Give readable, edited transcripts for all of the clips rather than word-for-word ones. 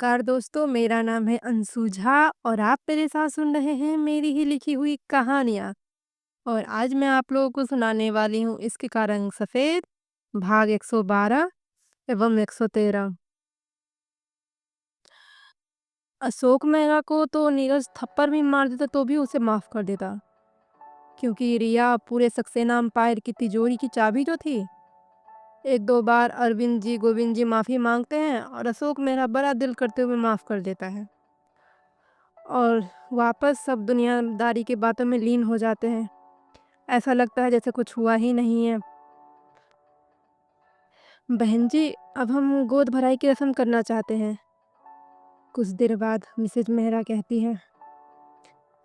नमस्कार दोस्तों, मेरा नाम है अंशु झा और आप मेरे साथ सुन रहे हैं मेरी ही लिखी हुई कहानियाँ। और आज मैं आप लोगों को सुनाने वाली हूँ इसके का रंग सफ़ेद, भाग 112 एवं 113। अशोक मेहरा को तो नीरज थप्पड़ भी मार देता तो भी उसे माफ़ कर देता, क्योंकि रिया पूरे सक्सेना अम्पायर की तिजोरी की चाबी जो थी। एक दो बार अरविंद जी, गोविंद जी माफ़ी मांगते हैं और अशोक मेहरा बड़ा दिल करते हुए माफ़ कर देता है। और वापस सब दुनियादारी की बातों में लीन हो जाते हैं। ऐसा लगता है जैसे कुछ हुआ ही नहीं है। बहन जी, अब हम गोद भराई की रस्म करना चाहते हैं। कुछ देर बाद मिसेज मेहरा कहती है,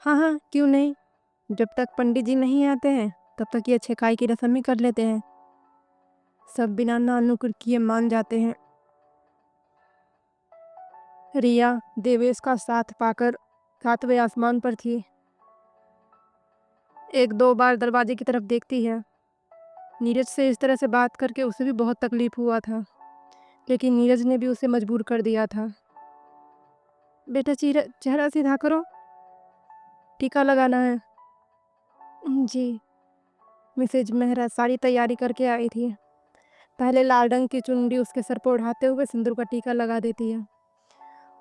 हाँ हाँ, क्यों नहीं। जब तक पंडित जी नहीं आते हैं तब तक ये छेकाई की रस्म ही कर लेते हैं। सब बिना ना नुकुर किए मान जाते हैं। रिया देवेश का साथ पाकर 7वें आसमान पर थी। एक दो बार दरवाजे की तरफ देखती है। नीरज से इस तरह से बात करके उसे भी बहुत तकलीफ हुआ था, लेकिन नीरज ने भी उसे मजबूर कर दिया था। बेटा चेहरा सीधा करो, टीका लगाना है। जी। मिसेज मेहरा सारी तैयारी करके आई थी। पहले लाल रंग की चुनरी उसके सर पर उड़ाते हुए सिंदूर का टीका लगा देती है।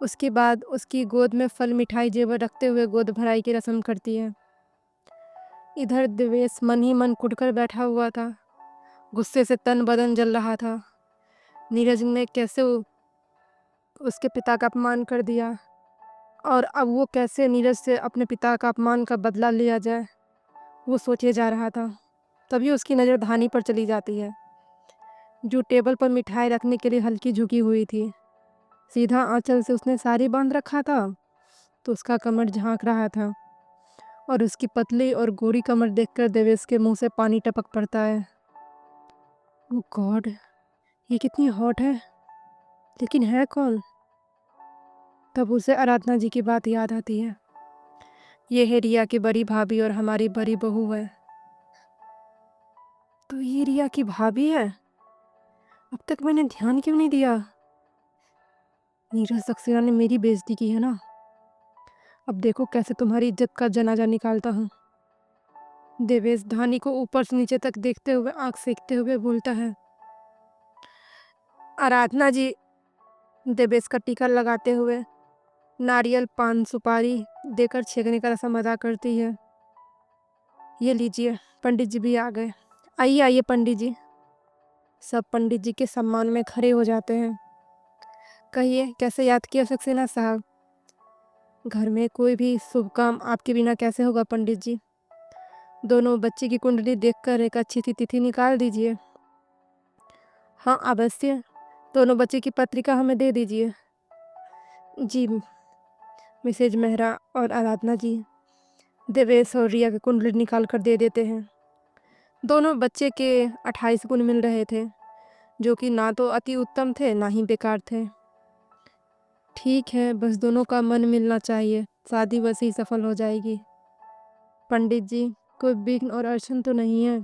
उसके बाद उसकी गोद में फल मिठाई जेवर रखते हुए गोद भराई की रस्म करती है। इधर देवेश मन ही मन कुटकर बैठा हुआ था। गुस्से से तन बदन जल रहा था। नीरज ने कैसे उसके पिता का अपमान कर दिया, और अब वो कैसे नीरज से अपने पिता का अपमान का बदला लिया जाए, वो सोचे जा रहा था। तभी उसकी नज़र धानी पर चली जाती है, जो टेबल पर मिठाई रखने के लिए हल्की झुकी हुई थी। सीधा आंचल से उसने साड़ी बांध रखा था, तो उसका कमर झांक रहा था, और उसकी पतली और गोरी कमर देखकर देवेश के मुंह से पानी टपक पड़ता है। ओह गॉड, ये कितनी हॉट है, लेकिन है कौन? तब उसे आराधना जी की बात याद आती है। ये है रिया की बड़ी भाभी और हमारी बड़ी बहू है। तो ये रिया की भाभी है? अब तक मैंने ध्यान क्यों नहीं दिया? नीरज सक्सेना ने मेरी बेइज्जती की है ना। अब देखो कैसे तुम्हारी इज्जत का जनाजा निकालता हूँ। देवेश धानी को ऊपर से नीचे तक देखते हुए आंख सेकते हुए बोलता है, आराधना जी देवेश का टीका लगाते हुए नारियल पान सुपारी देकर छेकने का रस्म अदा करती है। ये लीजिए, पंडित जी भी आ गए। आइए आइए पंडित जी। सब पंडित जी के सम्मान में खड़े हो जाते हैं। कहिए कैसे याद किया सक्सेना साहब? घर में कोई भी शुभ काम आपके बिना कैसे होगा पंडित जी? दोनों बच्चे की कुंडली देखकर एक अच्छी सी तिथि निकाल दीजिए। हाँ अवश्य, दोनों बच्चे की पत्रिका हमें दे दीजिए। जी। मिसेज मेहरा और आराधना जी देवेश और रिया की कुंडली निकाल कर दे देते हैं। दोनों बच्चे के 28 गुण मिल रहे थे, जो कि ना तो अति उत्तम थे ना ही बेकार थे। ठीक है, बस दोनों का मन मिलना चाहिए, शादी वैसे ही सफल हो जाएगी। पंडित जी, कोई विघ्न और अड़चन तो नहीं है?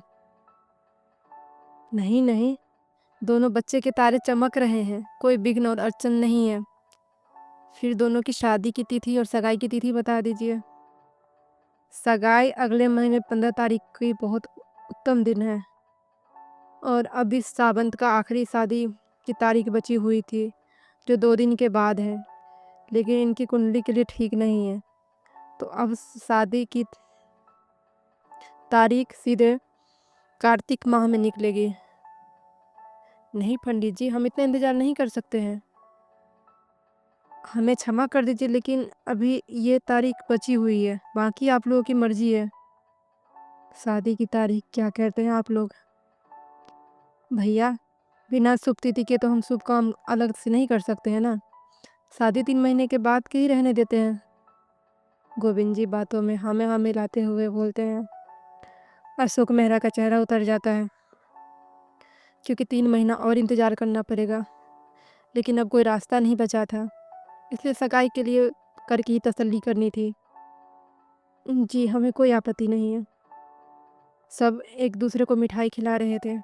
नहीं नहीं, दोनों बच्चे के तारे चमक रहे हैं, कोई विघ्न और अड़चन नहीं है। फिर दोनों की शादी की तिथि और सगाई की तिथि बता दीजिए। सगाई अगले महीने 15 तारीख की बहुत उत्तम दिन है, और अब इस सावंत का आखिरी शादी की तारीख बची हुई थी, जो 2 दिन के बाद है, लेकिन इनकी कुंडली के लिए ठीक नहीं है। तो अब शादी की तारीख सीधे कार्तिक माह में निकलेगी। नहीं पंडित जी, हम इतना इंतज़ार नहीं कर सकते हैं। हमें क्षमा कर दीजिए, लेकिन अभी ये तारीख बची हुई है, बाकी आप लोगों की मर्जी है। शादी की तारीख क्या कहते हैं आप लोग? भैया, बिना शुभ तिथि के तो हम शुभ काम अलग से नहीं कर सकते हैं ना। शादी 3 महीने के बाद के ही रहने देते हैं। गोविंद जी बातों में हाँ मिलाते हुए बोलते हैं। अशोक मेहरा का चेहरा उतर जाता है, क्योंकि 3 महीना और इंतज़ार करना पड़ेगा, लेकिन अब कोई रास्ता नहीं बचा था, इसलिए सगाई के लिए करके ही तसल्ली करनी थी। जी, हमें कोई आपत्ति नहीं है। सब एक दूसरे को मिठाई खिला रहे थे।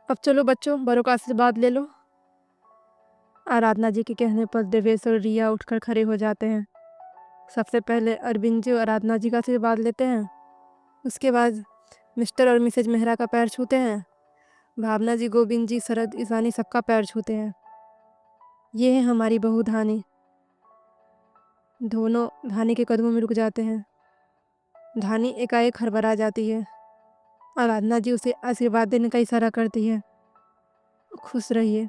अब चलो बच्चों, बड़ों का आशीर्वाद ले लो। आराधना जी के कहने पर देवेश और रिया उठकर खड़े हो जाते हैं। सबसे पहले अरविंद जी और आराधना जी का आशीर्वाद लेते हैं। उसके बाद मिस्टर और मिसेज मेहरा का पैर छूते हैं। भावना जी, गोविंद जी, शरद, ईशानी सबका पैर छूते हैं। ये है हमारी बहू धानी। दोनों धानी के कदमों में रुक जाते हैं। धानी एकाएक हड़बड़ा जाती है। आराधना जी उसे आशीर्वाद देने का इशारा करती है। खुश रहिए।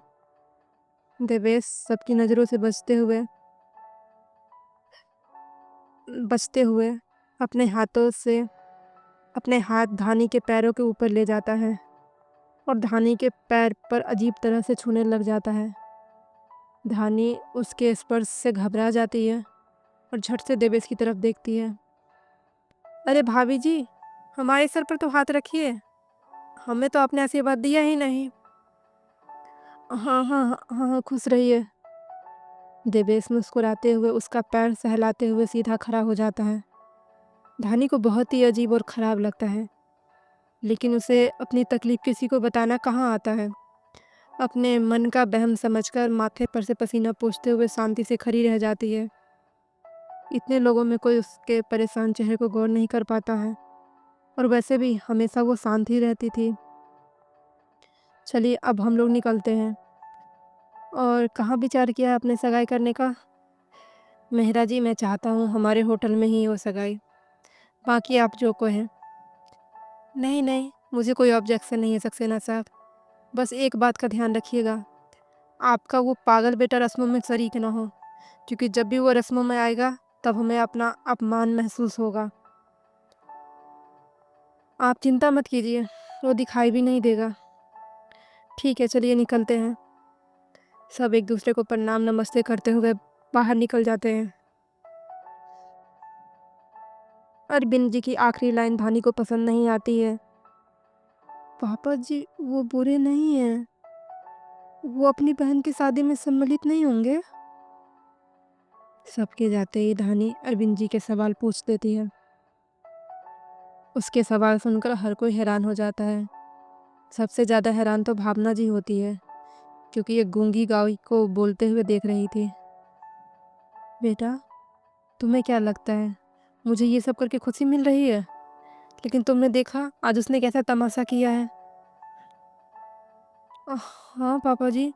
देवेश सबकी नज़रों से बचते हुए अपने हाथों से अपने हाथ धानी के पैरों के ऊपर ले जाता है और धानी के पैर पर अजीब तरह से छूने लग जाता है। धानी उसके स्पर्श से घबरा जाती है और झट से देवेश की तरफ देखती है। अरे भाभी जी, हमारे सर पर तो हाथ रखिए, हमें तो आपने आशीर्वाद दिया ही नहीं। हाँ हाँ हाँ हाँ, खुश रहिए। देवेश मुस्कुराते हुए उसका पैर सहलाते हुए सीधा खड़ा हो जाता है। धानी को बहुत ही अजीब और ख़राब लगता है, लेकिन उसे अपनी तकलीफ किसी को बताना कहाँ आता है। अपने मन का वहम समझकर माथे पर से पसीना पोंछते हुए शांति से खड़ी रह जाती है। इतने लोगों में कोई उसके परेशान चेहरे को गौर नहीं कर पाता है, और वैसे भी हमेशा वो शांत ही रहती थी। चलिए अब हम लोग निकलते हैं। और कहाँ विचार किया है आपने सगाई करने का? मेहरा जी, मैं चाहता हूँ हमारे होटल में ही हो सगाई, बाकी आप जो कहें। नहीं नहीं, मुझे कोई ऑब्जेक्शन नहीं है सक्सेना साहब, बस एक बात का ध्यान रखिएगा, आपका वो पागल बेटा रस्मों में शरीक ना हो, क्योंकि जब भी वो रस्मों में आएगा तब हमें अपना अपमान महसूस होगा। आप चिंता मत कीजिए, वो दिखाई भी नहीं देगा। ठीक है, चलिए निकलते हैं। सब एक दूसरे को प्रणाम नमस्ते करते हुए बाहर निकल जाते हैं। अरविंद जी की आखिरी लाइन धानी को पसंद नहीं आती है। पापा जी वो बुरे नहीं हैं, वो अपनी बहन की शादी में सम्मिलित नहीं होंगे? सबके जाते ही धानी अरविंद जी के सवाल पूछ देती है। उसके सवाल सुनकर हर कोई हैरान हो जाता है। सबसे ज़्यादा हैरान तो भावना जी होती है, क्योंकि ये गूंगी गाय को बोलते हुए देख रही थी। बेटा, तुम्हें क्या लगता है मुझे ये सब करके खुशी मिल रही है? लेकिन तुमने देखा आज उसने कैसा तमाशा किया है। हाँ पापा जी,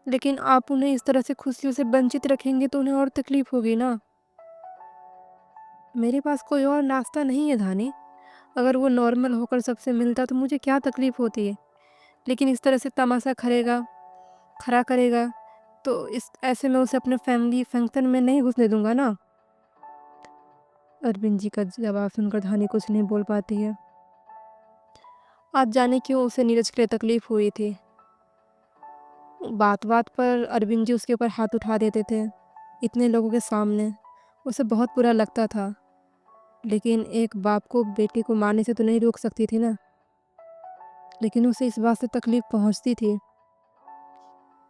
लेकिन आप उन्हें इस तरह से खुशियों से वंचित रखेंगे तो उन्हें और तकलीफ होगी ना। मेरे पास कोई और नाश्ता नहीं है धानी, अगर वो नॉर्मल होकर सबसे मिलता तो मुझे क्या तकलीफ होती है, लेकिन इस तरह से तमाशा खड़ा करेगा तो इस ऐसे में उसे अपने फैमिली फंक्शन में नहीं घुसने दूंगा ना। अरविंद जी का जवाब सुनकर धानी कुछ नहीं बोल पाती है। आज जाने क्यों उसे नीरज के लिए तकलीफ हुई थी। बात बात पर अरविंद जी उसके ऊपर हाथ उठा देते थे, इतने लोगों के सामने। उसे बहुत बुरा लगता था, लेकिन एक बाप को बेटी को मारने से तो नहीं रोक सकती थी ना। लेकिन उसे इस बात से तकलीफ पहुंचती थी।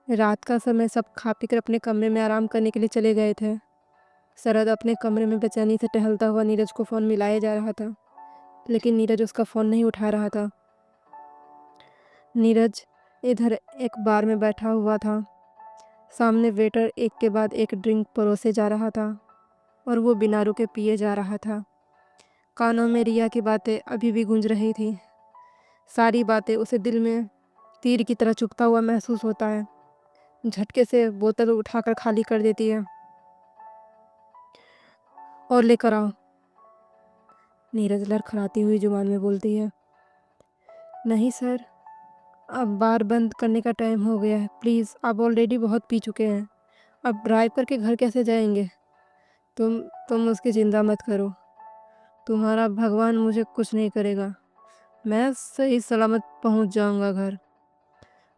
रात का समय सब खा पी कर अपने कमरे में आराम करने के लिए चले गए थे। शरद अपने कमरे में बेचैनी से टहलता हुआ नीरज को फ़ोन मिलाया जा रहा था, लेकिन नीरज उसका फ़ोन नहीं उठा रहा था। नीरज इधर एक बार में बैठा हुआ था। सामने वेटर एक के बाद एक ड्रिंक परोसे जा रहा था और वो बिना रुके पिए जा रहा था। कानों में रिया की बातें अभी भी गूंज रही थी। सारी बातें उसे दिल में तीर की तरह चुभता हुआ महसूस होता है। झटके से बोतल उठाकर खाली कर देती है। और लेकर आओ, नीरज लड़खड़ाती हुई जुबान में बोलती है। नहीं सर, अब बार बंद करने का टाइम हो गया है, प्लीज़, आप ऑलरेडी बहुत पी चुके हैं। अब ड्राइव करके घर कैसे जाएंगे? तुम तुम उसकी चिंता मत करो, तुम्हारा भगवान मुझे कुछ नहीं करेगा, मैं सही सलामत पहुंच जाऊंगा घर।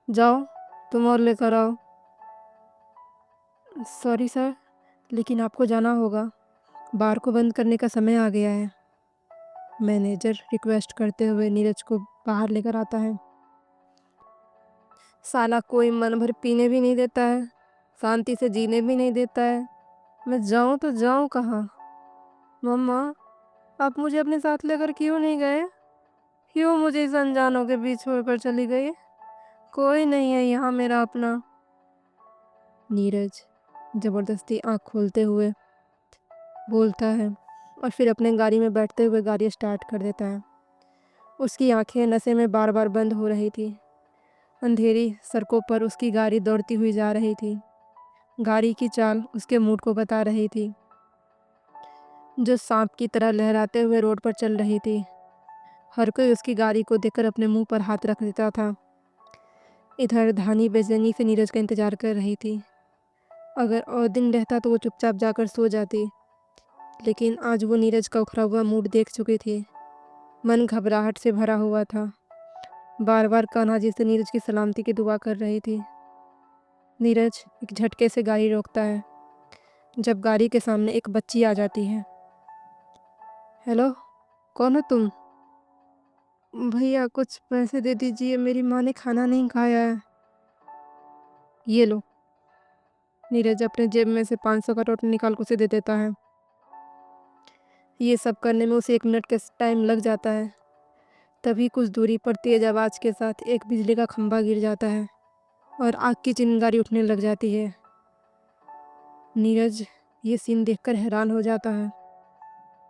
जाओ, तुम और लेकर आओ। सॉरी सर, लेकिन आपको जाना होगा, बार को बंद करने का समय आ गया है। मैनेजर रिक्वेस्ट करते हुए नीरज को बाहर लेकर आता है। साला कोई मन भर पीने भी नहीं देता है, शांति से जीने भी नहीं देता है। मैं जाऊं तो जाऊं कहाँ? मम्मा, आप मुझे अपने साथ लेकर क्यों नहीं गए? क्यों मुझे इस अनजानों के बीच छोड़कर चली गई? कोई नहीं है यहाँ मेरा अपना। नीरज ज़बरदस्ती आँख खोलते हुए बोलता है और फिर अपने गाड़ी में बैठते हुए गाड़ी स्टार्ट कर देता है। उसकी आंखें नशे में बार बार बंद हो रही थी। अंधेरी सड़कों पर उसकी गाड़ी दौड़ती हुई जा रही थी। गाड़ी की चाल उसके मूड को बता रही थी, जो सांप की तरह लहराते हुए रोड पर चल रही थी। हर कोई उसकी गाड़ी को देखकर अपने मुंह पर हाथ रख देता था। इधर धानी बेचैनी से नीरज का इंतजार कर रही थी। अगर और दिन रहता तो वो चुपचाप जाकर सो जाती, लेकिन आज वो नीरज का उखड़ा हुआ मूड देख चुकी थी। मन घबराहट से भरा हुआ था। बार बार कान्हा जी से नीरज की सलामती की दुआ कर रही थी। नीरज एक झटके से गाड़ी रोकता है, जब गाड़ी के सामने एक बच्ची आ जाती है। हेलो, कौन हो तुम? भैया कुछ पैसे दे दीजिए, मेरी माँ ने खाना नहीं खाया है। ये लो। नीरज अपने जेब में से 500 का नोट निकाल कर उसे दे देता है। ये सब करने में उसे 1 मिनट का टाइम लग जाता है। तभी कुछ दूरी पर तेज आवाज़ के साथ एक बिजली का खंभा गिर जाता है और आग की चिंगारी उठने लग जाती है। नीरज ये सीन देखकर हैरान हो जाता है।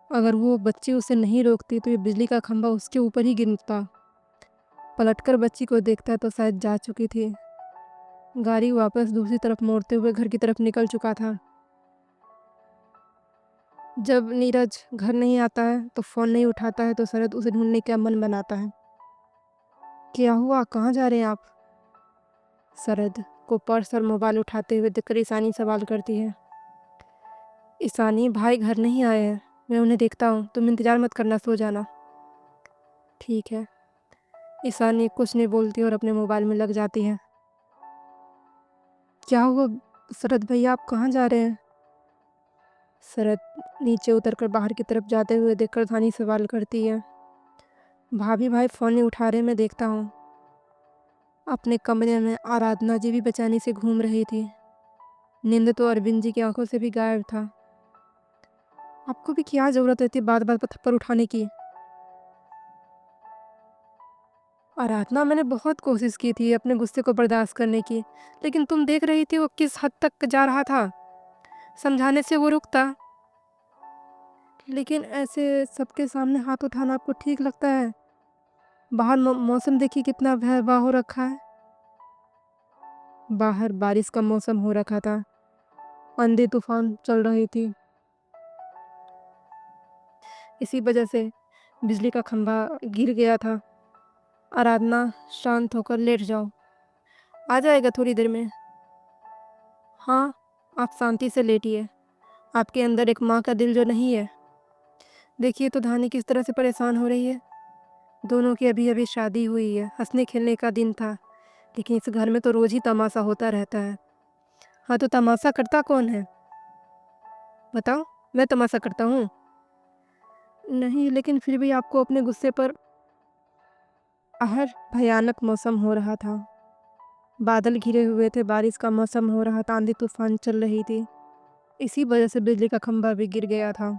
अगर वो बच्ची उसे नहीं रोकती तो ये बिजली का खंभा उसके ऊपर ही गिरता। पलटकर बच्ची को देखता तो शायद जा चुकी थी। गाड़ी वापस दूसरी तरफ मोड़ते हुए घर की तरफ निकल चुका था। जब नीरज घर नहीं आता है तो फ़ोन नहीं उठाता है तो शरद उसे ढूंढने का मन बनाता है। क्या हुआ, कहाँ जा रहे हैं आप? शरद को पर्स और मोबाइल उठाते हुए देखकर ईशानी सवाल करती है। ईशानी, भाई घर नहीं आए हैं, मैं उन्हें देखता हूँ, तुम इंतज़ार मत करना, सो जाना। ठीक है। ईशानी कुछ नहीं बोलती और अपने मोबाइल में लग जाती है। क्या हुआ शरद भैया, आप कहाँ जा रहे हैं? शरद नीचे उतरकर बाहर की तरफ जाते हुए देखकर धानी सवाल करती है। भाभी, भाई फ़ोन नहीं उठा रहे, मैं देखता हूँ। अपने कमरे में आराधना जी भी बेचैनी से घूम रही थी। नींद तो अरविंद जी की आंखों से भी गायब था। आपको भी क्या ज़रूरत रहती बात बात पर थप्पड़ उठाने की? आराधना, मैंने बहुत कोशिश की थी अपने गुस्से को बर्दाश्त करने की, लेकिन तुम देख रही थी वो किस हद तक जा रहा था। समझाने से वो रुकता, लेकिन ऐसे सबके सामने हाथ उठाना आपको ठीक लगता है? बाहर मौसम देखिए कितना भयावह हो रखा है। बाहर बारिश का मौसम हो रखा था। आंधी तूफान चल रही थी। इसी वजह से बिजली का खंभा गिर गया था। आराधना, शांत होकर लेट जाओ, आ जाएगा थोड़ी देर में। हाँ, आप शांति से लेटिए। आपके अंदर एक माँ का दिल जो नहीं है। देखिए तो धानी किस तरह से परेशान हो रही है। दोनों की अभी अभी शादी हुई है, हंसने खेलने का दिन था, लेकिन इस घर में तो रोज ही तमाशा होता रहता है। हाँ, तो तमाशा करता कौन है? बताओ, मैं तमाशा करता हूँ? नहीं, लेकिन फिर भी आपको अपने गुस्से पर। आहर भयानक मौसम हो रहा था। बादल घिरे हुए थे, बारिश का मौसम हो रहा था, आंधी तूफान चल रही थी। इसी वजह से बिजली का खंभा भी गिर गया था।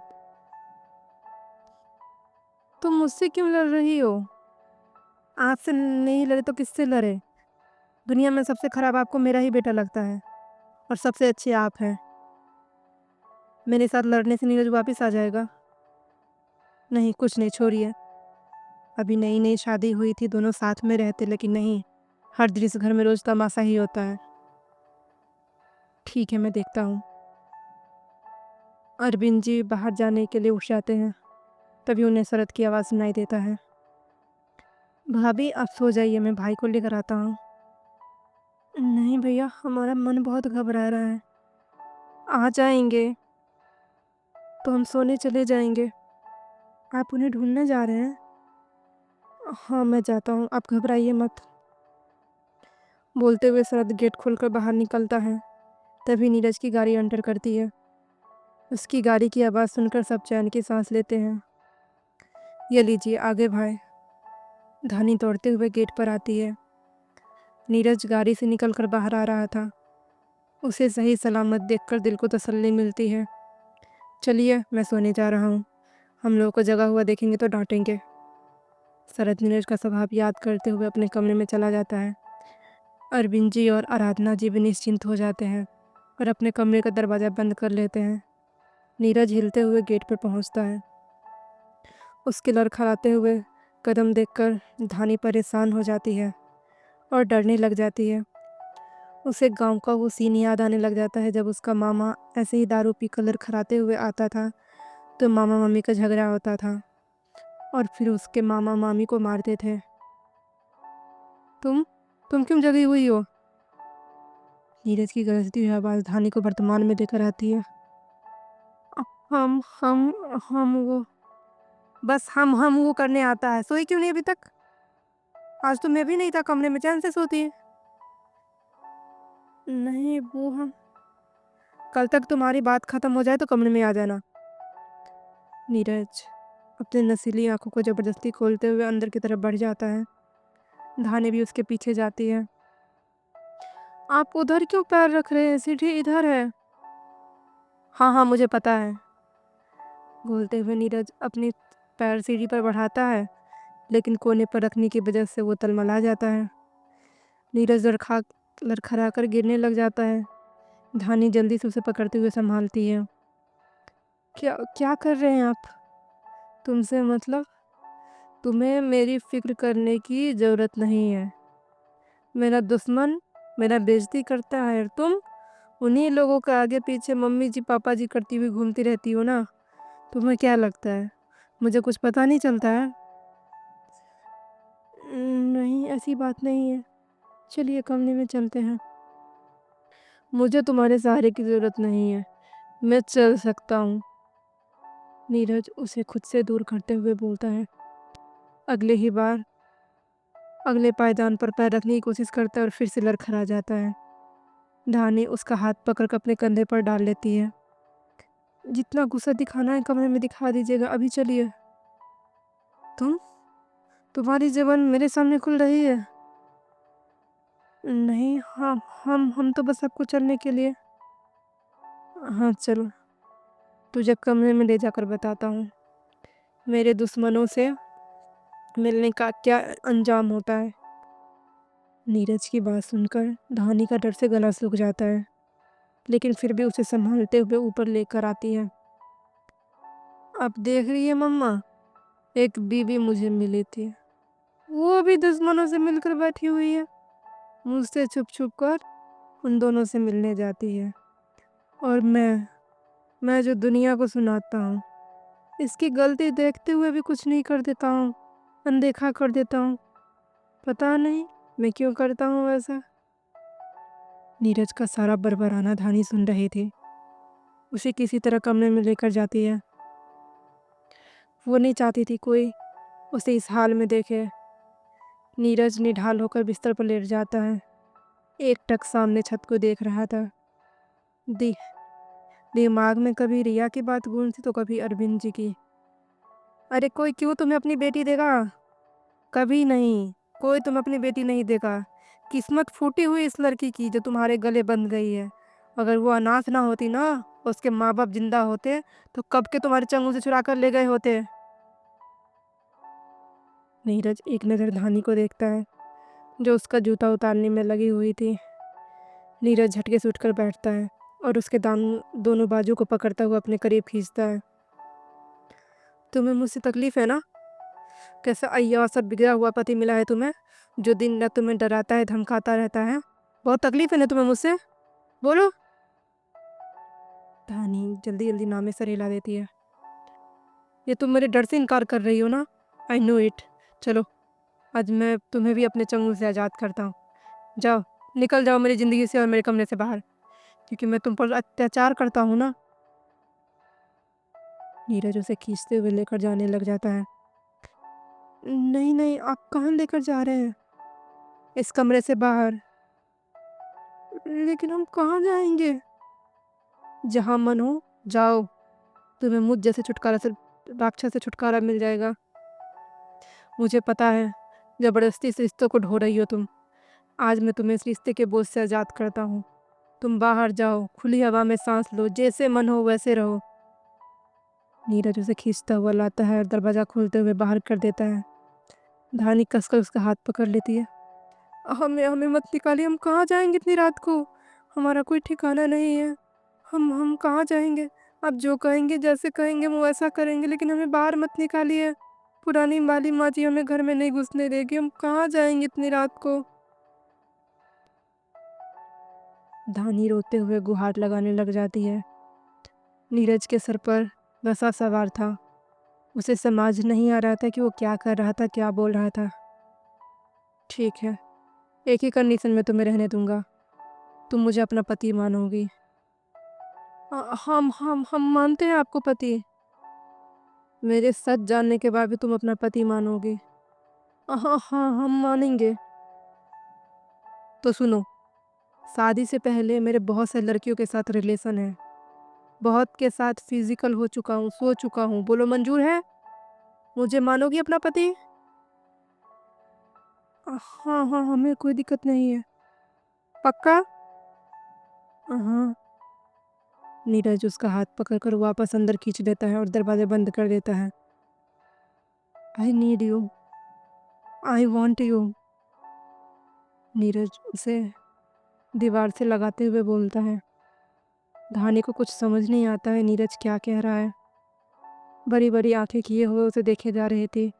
तुम मुझसे क्यों लड़ रही हो? आपसे नहीं लड़े तो किससे लड़े? दुनिया में सबसे खराब आपको मेरा ही बेटा लगता है और सबसे अच्छे आप हैं। मेरे साथ लड़ने से नीरज वापस आ जाएगा? नहीं, कुछ नहीं, छोड़िए। अभी नई नई शादी हुई थी, दोनों साथ में रहते, लेकिन नहीं, हर दिन इस घर में रोज तमाशा ही होता है। ठीक है, मैं देखता हूँ। अरविंद जी बाहर जाने के लिए उठ जाते हैं, तभी उन्हें शरद की आवाज़ सुनाई देता है। भाभी, आप सो जाइए, मैं भाई को लेकर आता हूँ। नहीं भैया, हमारा मन बहुत घबरा रहा है। आ जाएंगे तो हम सोने चले जाएंगे। आप उन्हें ढूंढने जा रहे हैं? हाँ, मैं जाता हूँ, आप घबराइए मत। बोलते हुए शरद गेट खोलकर बाहर निकलता है। तभी नीरज की गाड़ी एंटर करती है। उसकी गाड़ी की आवाज़ सुनकर सब चैन की सांस लेते हैं। ये लीजिए, आगे भाई। धानी दौड़ते हुए गेट पर आती है। नीरज गाड़ी से निकलकर बाहर आ रहा था। उसे सही सलामत देखकर दिल को तसल्ली मिलती है। चलिए, मैं सोने जा रहा हूँ, हम लोगों को जगा हुआ देखेंगे तो डांटेंगे। शरद नीरज का स्वभाव याद करते हुए अपने कमरे में चला जाता है। अरविंद जी और आराधना जी भी निश्चिंत हो जाते हैं। और अपने कमरे का दरवाज़ा बंद कर लेते हैं। नीरज हिलते हुए गेट पर पहुंचता है। उसके लड़खड़ाते हुए कदम देखकर धानी परेशान हो जाती है और डरने लग जाती है। उसे गांव का वो सीन याद आने लग जाता है जब उसका मामा ऐसे ही दारू पीकर लड़खड़ाते हुए आता था तो मामा मामी का झगड़ा होता था और फिर उसके मामा मामी को मारते थे। तुम तुम क्यों जगी हुई हो? नीरज की गरजती हुई आवाज़ धानी को वर्तमान में लेकर आती है। "अ, हम वो बस हम वो करने आता है। सोई क्यों नहीं अभी तक? आज तो मैं भी नहीं था कमरे में, चैन से सोती है। नहीं वो हम कल तक तुम्हारी बात खत्म हो जाए तो कमरे में आ जाना। नीरज अपनी नशीली आंखों को जबरदस्ती खोलते हुए अंदर की तरफ बढ़ जाता है। धानी भी उसके पीछे जाती है। आप उधर क्यों पैर रख रहे हैं? सीढ़ी इधर है। हाँ हाँ मुझे पता है। बोलते हुए नीरज अपनी पैर सीढ़ी पर बढ़ाता है लेकिन कोने पर रखने की वजह से वो तलमला जाता है। नीरज लड़खड़ा कर गिरने लग जाता है। धानी जल्दी से उसे पकड़ते हुए संभालती है। क्या क्या कर रहे हैं आप? तुमसे मतलब? तुम्हें मेरी फिक्र करने की ज़रूरत नहीं है। मेरा दुश्मन मेरा बेइज्जती करता है और तुम उन्हीं लोगों के आगे पीछे मम्मी जी पापा जी करती हुई घूमती रहती हो ना। तुम्हें क्या लगता है मुझे कुछ पता नहीं चलता है? नहीं ऐसी बात नहीं है। चलिए कमरे में चलते हैं। मुझे तुम्हारे सहारे की ज़रूरत नहीं है, मैं चल सकता हूँ। नीरज उसे खुद से दूर करते हुए बोलता है। अगले ही बार अगले पायदान पर पैर रखने की कोशिश करता है और फिर से लड़खड़ा जाता है। धानी उसका हाथ पकड़कर अपने कंधे पर डाल लेती है। जितना गुस्सा दिखाना है कमरे में दिखा दीजिएगा, अभी चलिए। तुम तुम्हारी ज़बान मेरे सामने खुल रही है? नहीं हम तो बस आपको चलने के लिए। हाँ चलो, तुझे कमरे में ले जाकर बताता हूँ मेरे दुश्मनों से मिलने का क्या अंजाम होता है। नीरज की बात सुनकर धानी का डर से गला सूख जाता है लेकिन फिर भी उसे संभालते हुए ऊपर लेकर आती है। अब देख रही है मम्मा, एक बीवी मुझे मिली थी, वो भी दुश्मनों से मिलकर बैठी हुई है। मुझसे छुप छुप कर उन दोनों से मिलने जाती है और मैं जो दुनिया को सुनाता हूँ, इसकी गलती देखते हुए भी कुछ नहीं कर देता हूँ, अनदेखा कर देता हूँ। पता नहीं मैं क्यों करता हूँ ऐसा। नीरज का सारा बरबराना धानी सुन रही थी। उसे किसी तरह कमरे में लेकर जाती है। वो नहीं चाहती थी कोई उसे इस हाल में देखे। नीरज निढाल होकर बिस्तर पर लेट जाता है। एकटक सामने छत को देख रहा था। दि दिमाग में कभी रिया की बात गूंजती तो कभी अरविंद जी की। अरे कोई क्यों तुम्हें अपनी बेटी देगा? कभी नहीं, कोई तुम्हें अपनी बेटी नहीं देगा। किस्मत फूटी हुई इस लड़की की जो तुम्हारे गले बंध गई है। अगर वो अनाथ ना होती ना, उसके माँ बाप जिंदा होते तो कब के तुम्हारे चंगुल से चुरा कर ले गए होते। नीरज एक नज़र धानी को देखता है जो उसका जूता उतारने में लगी हुई थी। नीरज झटके से उठकर बैठता है और उसके दोनों बाजू को पकड़ता हुआ अपने करीब खींचता है। तुम्हें मुझसे तकलीफ है ना? कैसा अय्यास और बिगड़ा हुआ पति मिला है तुम्हें जो दिन रात तुम्हें डराता है धमकाता रहता है। बहुत तकलीफ है ना तुम्हें मुझसे? बोलो। धानी जल्दी जल्दी नामे सर हिला देती है। ये तुम मेरे डर से इनकार कर रही हो ना? I know it. चलो आज मैं तुम्हें भी अपने चंगुल से आज़ाद करता हूँ। जाओ, निकल जाओ मेरी ज़िंदगी से और मेरे कमरे से बाहर, क्योंकि मैं तुम पर अत्याचार करता हूँ ना। नीरज उसे खींचते हुए लेकर जाने लग जाता है। नहीं नहीं, आप कहाँ लेकर जा रहे हैं? इस कमरे से बाहर। लेकिन हम कहाँ जाएंगे? जहाँ मन हो जाओ, तुम्हें मुझ जैसे राक्षस से छुटकारा मिल जाएगा। मुझे पता है जबरदस्ती इस रिश्ते को ढो रही हो तुम। आज मैं तुम्हें इस रिश्ते के बोझ से आज़ाद करता हूँ। तुम बाहर जाओ, खुली हवा में सांस लो, जैसे मन हो वैसे रहो। नीरज उसे खींचता हुआ लाता है और दरवाज़ा खोलते हुए बाहर कर देता है। धानी कसकर उसका हाथ पकड़ लेती है। हमें हमें मत निकालिए, हम कहाँ जाएंगे इतनी रात को? हमारा कोई ठिकाना नहीं है। हम कहाँ जाएँगे? आप जो कहेंगे, जैसे कहेंगे हम वैसा करेंगे, लेकिन हमें बाहर मत निकालिए। पुरानी वाली माँ जी हमें घर में नहीं घुसने देगी, हम कहाँ जाएँगे इतनी रात को? धानी रोते हुए गुहार लगाने लग जाती है। नीरज के सर पर वसा सवार था। उसे समझ नहीं आ रहा था कि वो क्या कर रहा था, क्या बोल रहा था। ठीक है, एक ही कंडीशन में तुम्हें रहने दूँगा। तुम मुझे अपना पति मानोगी। हम मानते हैं आपको पति। मेरे सच जानने के बाद भी तुम अपना पति मानोगी? हाँ, हाँ, हम मानेंगे। तो सुनो, शादी से पहले मेरे बहुत से लड़कियों के साथ रिलेशन है। बहुत के साथ फिजिकल हो चुका हूँ, सो चुका हूँ। बोलो मंजूर है? मुझे मानोगी अपना पति? हाँ, हाँ, हमें कोई दिक्कत नहीं है। पक्का? हाँ। नीरज उसका हाथ पकड़कर वापस अंदर खींच देता है और दरवाज़ा बंद कर देता है। I need you, I want you. Neeraj उसे दीवार से लगाते हुए बोलता है। धानी को कुछ समझ नहीं आता है नीरज क्या कह रहा है। बड़ी-बड़ी आँखें किए हुए उसे देखे जा रही थी।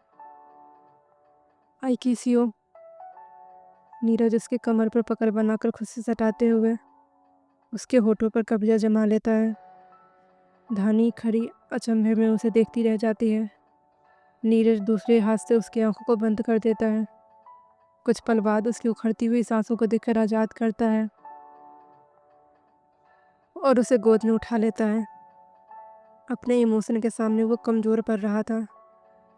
आई किस यू। नीरज उसके कमर पर पकड़ बनाकर खुद से सटाते हुए उसके होठों पर कब्जा जमा लेता है। धानी खड़ी अचंभे में उसे देखती रह जाती है। नीरज दूसरे हाथ से उसकी आंखों को बंद कर देता है। कुछ पल बाद उसकी उखड़ती हुई सांसों को देखकर आज़ाद करता है और उसे गोद में उठा लेता है। अपने इमोशन के सामने वो कमज़ोर पड़ रहा था,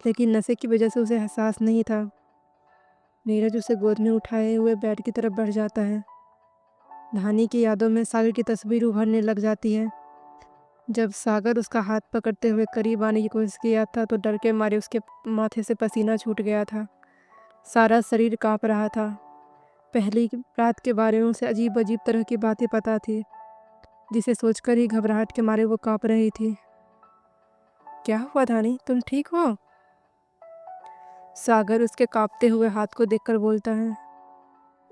लेकिन नशे की वजह से उसे एहसास नहीं था। नीरज उसे गोद में उठाए हुए बेड की तरफ बढ़ जाता है। धानी की यादों में सागर की तस्वीर उभरने लग जाती है। जब सागर उसका हाथ पकड़ते हुए करीब आने की कोशिश किया था तो डर के मारे उसके माथे से पसीना छूट गया था। सारा शरीर काँप रहा था। पहली रात के बारे में उसे अजीब-अजीब तरह की बातें पता थी, जिसे सोचकर ही घबराहट के मारे वो काँप रही थी। क्या हुआ धानी, तुम ठीक हो? सागर उसके काँपते हुए हाथ को देखकर बोलता है।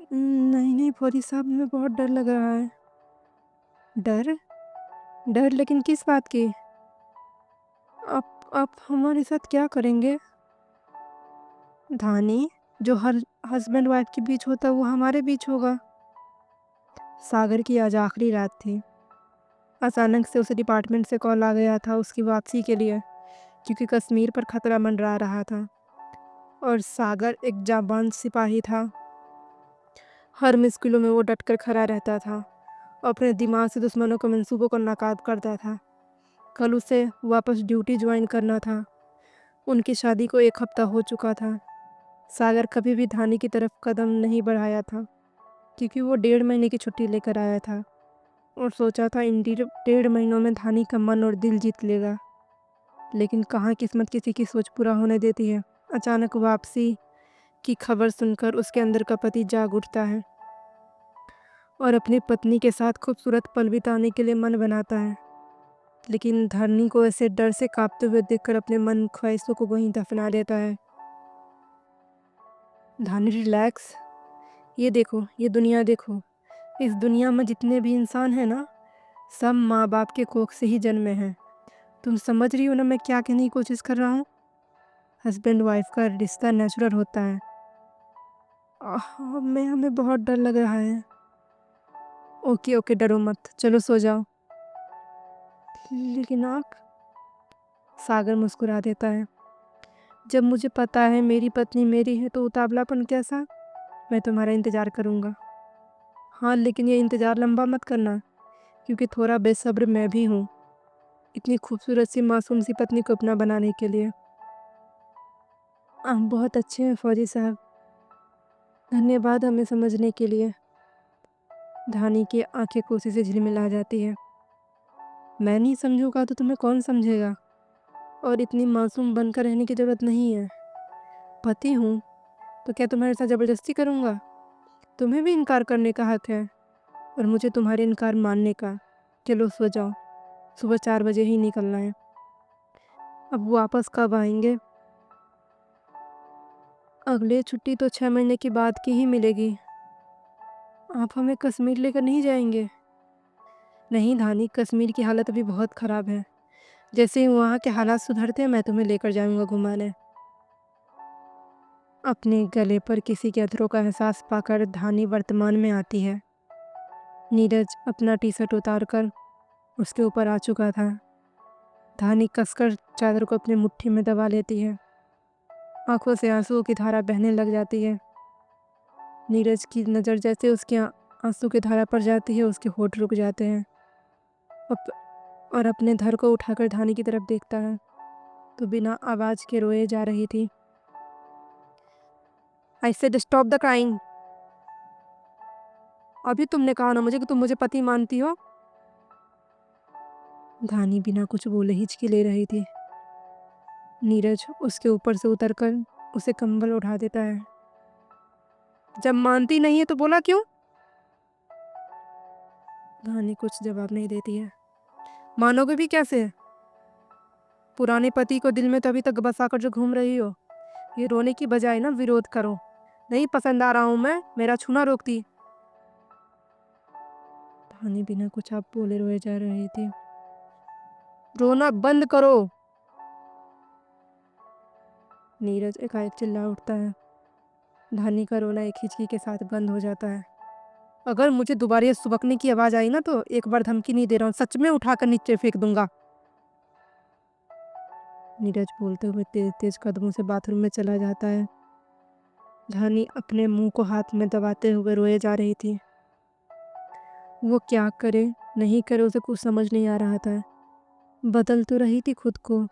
नहीं, नहीं फौजी साहब, हमें बहुत डर लग रहा है। डर? डर लेकिन किस बात की? आप हमारे साथ क्या करेंगे? धानी, जो हर हस्बैंड वाइफ के बीच होता है वो हमारे बीच होगा। सागर की आज आखिरी रात थी। अचानक से उसे डिपार्टमेंट से कॉल आ गया था उसकी वापसी के लिए, क्योंकि कश्मीर पर खतरा मंडरा रहा था और सागर एक जाबाज सिपाही था। हर मुश्किलों में वो डटकर खड़ा रहता था और अपने दिमाग से दुश्मनों के मंसूबों को नाकाब करता था। कल उसे वापस ड्यूटी ज्वाइन करना था। उनकी शादी को 1 हफ्ता हो चुका था। सागर कभी भी धानी की तरफ कदम नहीं बढ़ाया था, क्योंकि वो 1.5 महीने की छुट्टी लेकर आया था और सोचा था इन 1.5 महीनों में धानी का मन और दिल जीत लेगा। लेकिन कहाँ किस्मत किसी की सोच पूरा होने देती है। अचानक वापसी की खबर सुनकर उसके अंदर का पति जाग उठता है और अपनी पत्नी के साथ खूबसूरत पल बिताने के लिए मन बनाता है। लेकिन धानी को ऐसे डर से कांपते हुए देखकर अपने मन ख्वाहिशों को वहीं दफना देता है। धानी रिलैक्स, ये देखो, ये दुनिया देखो। इस दुनिया में जितने भी इंसान हैं ना, सब माँ बाप के कोख से ही जन्मे हैं। तुम समझ रही हो ना मैं क्या कहने की कोशिश कर रहा हूँ? हस्बैंड वाइफ का रिश्ता नेचुरल होता है। हमें बहुत डर लग रहा है। ओके ओके, डरो मत, चलो सो जाओ। लेकिन आप? सागर मुस्कुरा देता है। जब मुझे पता है मेरी पत्नी मेरी है तो उतावलापन कैसा? मैं तुम्हारा इंतज़ार करूँगा। हाँ, लेकिन ये इंतज़ार लंबा मत करना, क्योंकि थोड़ा बेसब्र मैं भी हूँ, इतनी खूबसूरत सी मासूम सी पत्नी को अपना बनाने के लिए। आप बहुत अच्छे हैं फौजी साहब। धन्यवाद हमें समझने के लिए। धानी की आंखें खुशी से झिलमिला जाती है। मैं नहीं समझूंगा तो तुम्हें कौन समझेगा? और इतनी मासूम बनकर रहने की ज़रूरत नहीं है। पति हूँ तो क्या तुम्हारे साथ ज़बरदस्ती करूँगा? तुम्हें भी इनकार करने का हक है और मुझे तुम्हारे इनकार मानने का। चलो सो जाओ, सुबह 4 बजे ही निकलना है। अब वापस कब आएंगे? अगली छुट्टी तो 6 महीने की बाद की ही मिलेगी। आप हमें कश्मीर लेकर नहीं जाएंगे? नहीं धानी, कश्मीर की हालत अभी बहुत ख़राब है। जैसे ही वहाँ के हालात सुधरते हैं मैं तुम्हें लेकर जाऊँगा घुमाने। अपने गले पर किसी के अधरों का एहसास पाकर धानी वर्तमान में आती है। नीरज अपना टी-शर्ट उतार कर उसके ऊपर आ चुका था। धानी कसकर चादर को अपनी मुट्ठी में दबा लेती है। आंखों से आंसुओं की धारा बहने लग जाती है। नीरज की नज़र जैसे उसके आंसू की धारा पर जाती है, उसके होठ रुक जाते हैं। और अपने धर को उठाकर धानी की तरफ देखता है तो बिना आवाज़ के रोए जा रही थी। I said stop the crying. अभी तुमने कहा ना मुझे कि तुम मुझे पति मानती हो। धानी बिना कुछ बोले हिचकी ले रही थी। नीरज उसके ऊपर से उतरकर उसे कंबल उठा देता है। जब मानती नहीं है तो बोला क्यों? धानी कुछ जवाब नहीं देती है। मानोगे भी कैसे? पुराने पति को दिल में तो अभी तक बसाकर जो घूम रही हो। ये रोने की बजाय ना विरोध करो। नहीं पसंद आ रहा हूं मैं, मेरा छूना रोकती। धानी बिना कुछ आप बोले रोए जा रही थी। रोना बंद करो। नीरज एकाएक चिल्ला उठता है। धानी का रोना एक हिचकी के साथ बंद हो जाता है। अगर मुझे दोबारा ये सुबकने की आवाज़ आई ना तो एक बार धमकी नहीं दे रहा हूँ, सच में उठाकर नीचे फेंक दूंगा। नीरज बोलते हुए तेज तेज कदमों से बाथरूम में चला जाता है। धानी अपने मुंह को हाथ में दबाते हुए रोए जा रही थी। वो क्या करे नहीं करे उसे कुछ समझ नहीं आ रहा था। बदल तो रही थी खुद को,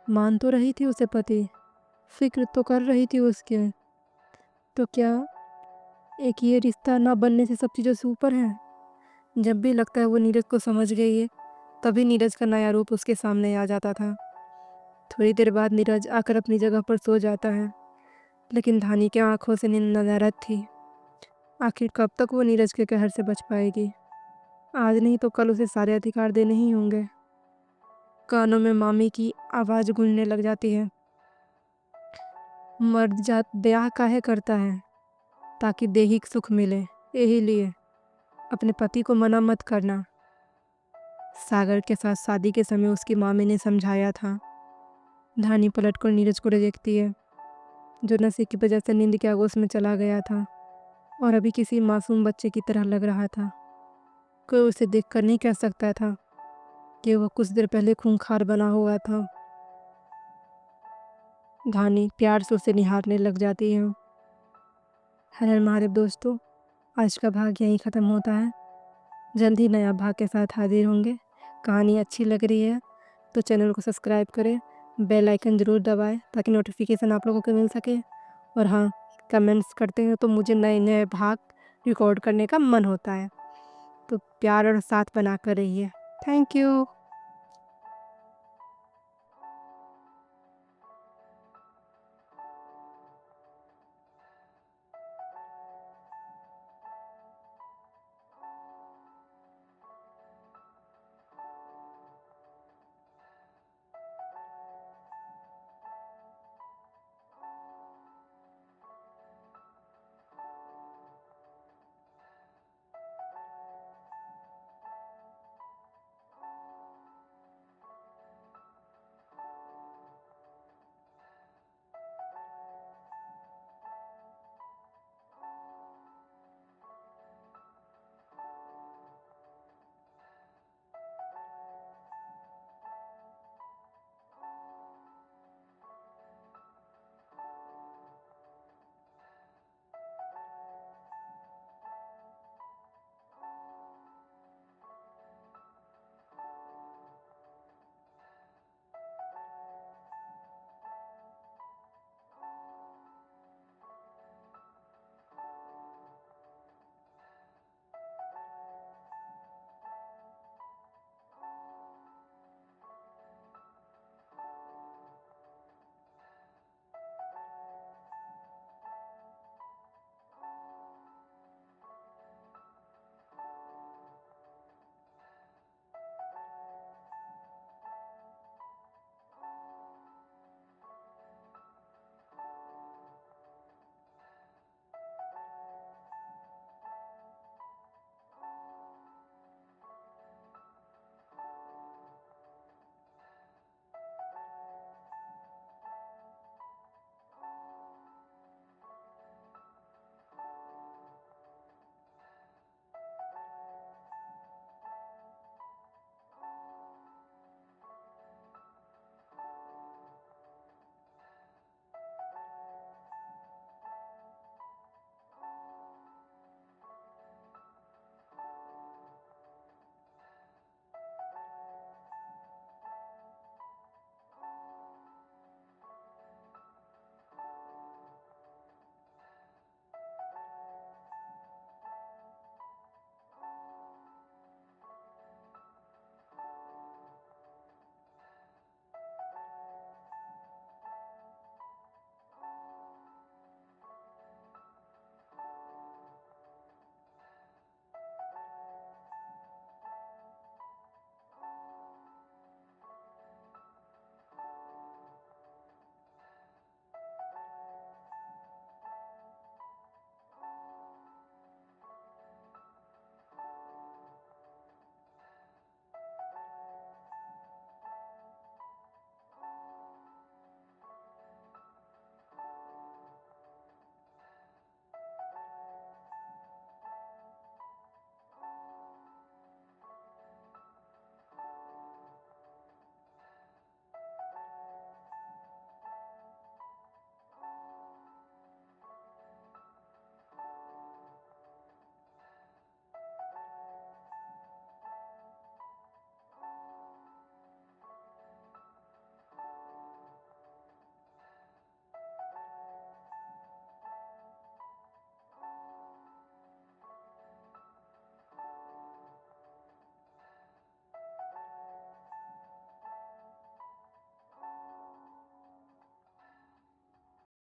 मान तो रही थी उसे पति, फिक्र तो कर रही थी उसके, तो क्या एक ये रिश्ता ना बनने से सब चीज़ों से ऊपर है? जब भी लगता है वो नीरज को समझ गई है तभी नीरज का नया रूप उसके सामने आ जाता था। थोड़ी देर बाद नीरज आकर अपनी जगह पर सो जाता है, लेकिन धानी की आंखों से नींद नदारद थी। आखिर कब तक वो नीरज के कहर से बच पाएगी? आज नहीं तो कल उसे सारे अधिकार देने ही होंगे। कानों में मामी की आवाज़ गूंजने लग जाती है। मर्द जात ब्याह काहे करता है? ताकि दैहिक सुख मिले, यही लिए अपने पति को मना मत करना। सागर के साथ शादी के समय उसकी मामी ने समझाया था। धानी पलटकर नीरज को देखती है, जो नशे की वजह से नींद के आगोश में चला गया था और अभी किसी मासूम बच्चे की तरह लग रहा था। कोई उसे देखकर नहीं कह सकता था कि वह कुछ देर पहले खूंखार बना हुआ था। धानी प्यार से उसे निहारने लग जाती है। हर हर महादेव दोस्तों, आज का भाग यहीं ख़त्म होता है। जल्द ही नया भाग के साथ हाजिर होंगे। कहानी अच्छी लग रही है तो चैनल को सब्सक्राइब करें, बेल आइकन ज़रूर दबाएं ताकि नोटिफिकेशन आप लोगों को मिल सके। और हाँ, कमेंट्स करते हैं तो मुझे नए नए भाग रिकॉर्ड करने का मन होता है। तो प्यार और साथ बनाकर रहिए। Thank you.